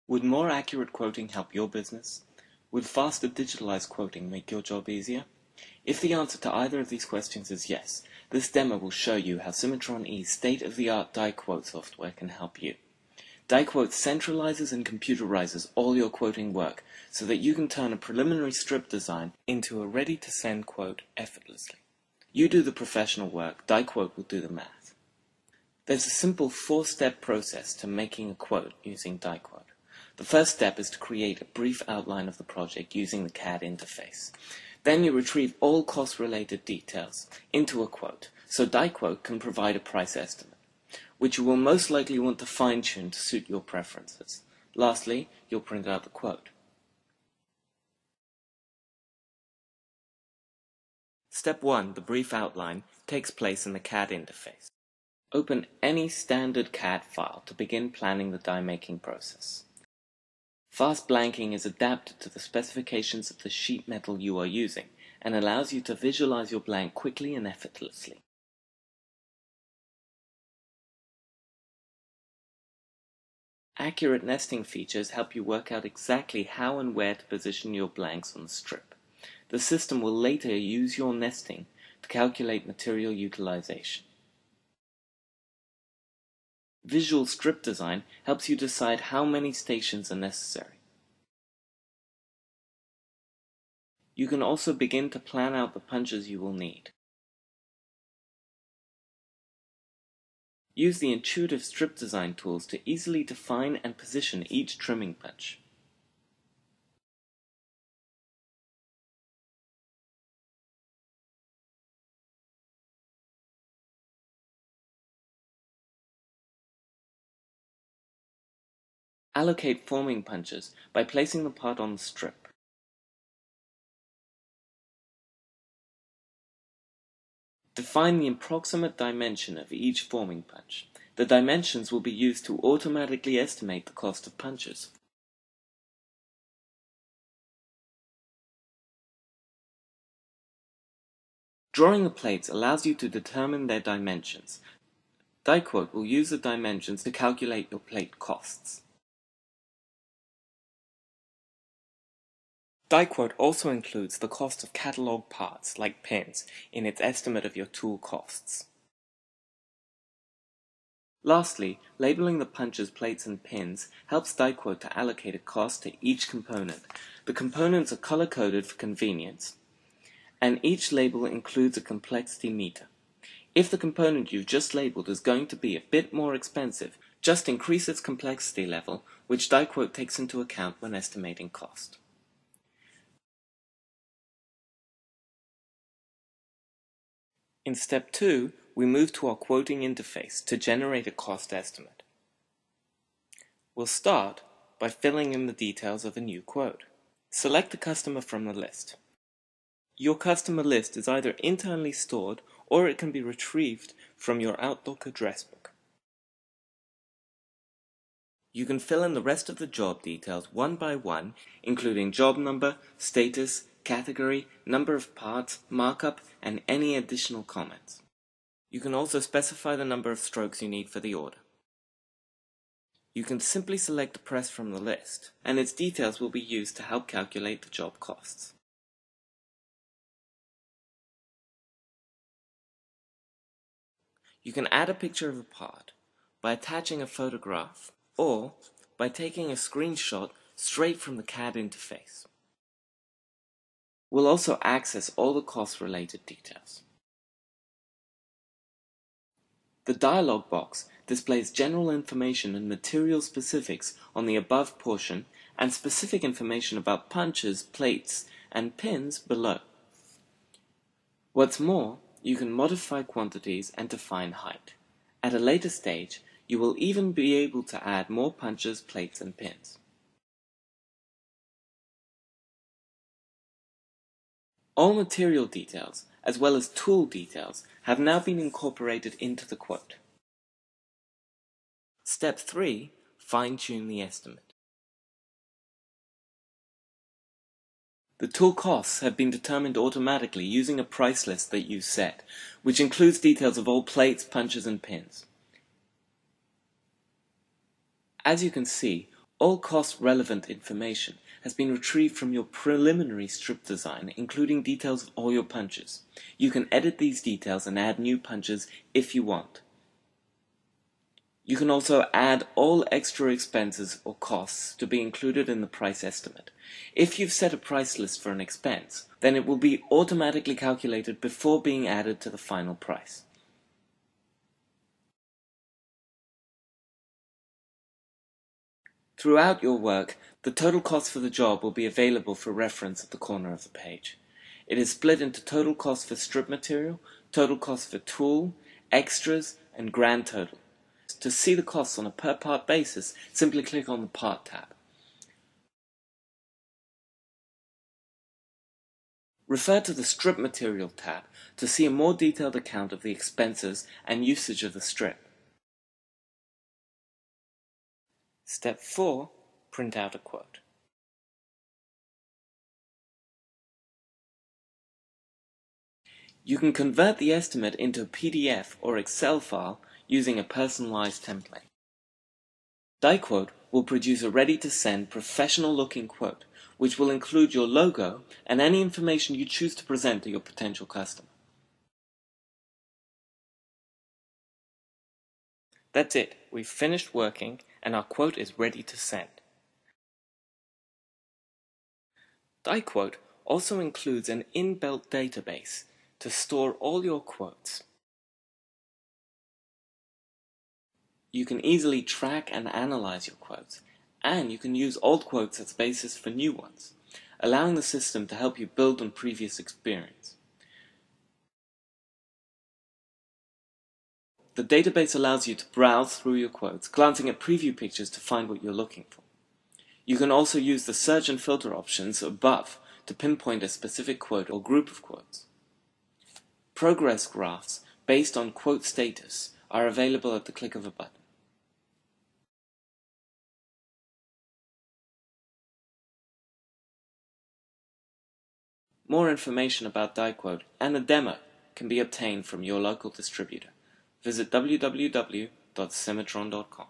Would more accurate quoting help your business? Would faster digitalized quoting make your job easier? If the answer to either of these questions is yes, this demo will show you how CimatronE's state-of-the-art DieQuote software can help you. DieQuote centralizes and computerizes all your quoting work so that you can turn a preliminary strip design into a ready-to-send quote effortlessly. You do the professional work, DieQuote will do the math. There's a simple 4-step process to making a quote using DieQuote. The first step is to create a brief outline of the project using the CAD interface. Then you retrieve all cost-related details into a quote, so DieQuote can provide a price estimate, which you will most likely want to fine-tune to suit your preferences. Lastly, you'll print out the quote. Step 1, the brief outline, takes place in the CAD interface. Open any standard CAD file to begin planning the die-making process. Fast blanking is adapted to the specifications of the sheet metal you are using and allows you to visualize your blank quickly and effortlessly. Accurate nesting features help you work out exactly how and where to position your blanks on the strip. The system will later use your nesting to calculate material utilization. Visual strip design helps you decide how many stations are necessary. You can also begin to plan out the punches you will need. Use the intuitive strip design tools to easily define and position each trimming punch. Allocate forming punches by placing the part on the strip. Define the approximate dimension of each forming punch. The dimensions will be used to automatically estimate the cost of punches. Drawing the plates allows you to determine their dimensions. DieQuote will use the dimensions to calculate your plate costs. DieQuote also includes the cost of catalog parts, like pins, in its estimate of your tool costs. Lastly, labeling the punches, plates, and pins helps DieQuote to allocate a cost to each component. The components are color-coded for convenience, and each label includes a complexity meter. If the component you've just labeled is going to be a bit more expensive, just increase its complexity level, which DieQuote takes into account when estimating cost. In step 2, we move to our quoting interface to generate a cost estimate. We'll start by filling in the details of a new quote. Select the customer from the list. Your customer list is either internally stored or it can be retrieved from your Outlook address book. You can fill in the rest of the job details one by one, including job number, status, category, number of parts, markup, and any additional comments. You can also specify the number of strokes you need for the order. You can simply select a press from the list, and its details will be used to help calculate the job costs. You can add a picture of a part by attaching a photograph or by taking a screenshot straight from the CAD interface. We'll also access all the cost-related details. The dialog box displays general information and material specifics on the above portion and specific information about punches, plates, and pins below. What's more, you can modify quantities and define height. At a later stage, you will even be able to add more punches, plates, and pins. All material details, as well as tool details, have now been incorporated into the quote. Step 3. Fine-tune the estimate. The tool costs have been determined automatically using a price list that you set, which includes details of all plates, punches, and pins. As you can see, All cost-relevant information has been retrieved from your preliminary strip design, including details of all your punches. You can edit these details and add new punches if you want. You can also add all extra expenses or costs to be included in the price estimate. If you've set a price list for an expense, then it will be automatically calculated before being added to the final price. Throughout your work, the total cost for the job will be available for reference at the corner of the page. It is split into total cost for strip material, total cost for tool, extras, and grand total. To see the costs on a per part basis, simply click on the Part tab. Refer to the Strip Material tab to see a more detailed account of the expenses and usage of the strip. Step 4. Print out a quote. You can convert the estimate into a PDF or Excel file using a personalized template. DieQuote will produce a ready-to-send, professional-looking quote, which will include your logo and any information you choose to present to your potential customer. That's it. We've finished working, and our quote is ready to send. DieQuote also includes an inbuilt database to store all your quotes. You can easily track and analyze your quotes, and you can use old quotes as basis for new ones, allowing the system to help you build on previous experience. The database allows you to browse through your quotes, glancing at preview pictures to find what you're looking for. You can also use the search and filter options above to pinpoint a specific quote or group of quotes. Progress graphs based on quote status are available at the click of a button. More information about DieQuote and a demo can be obtained from your local distributor. Visit www.cimatron.com.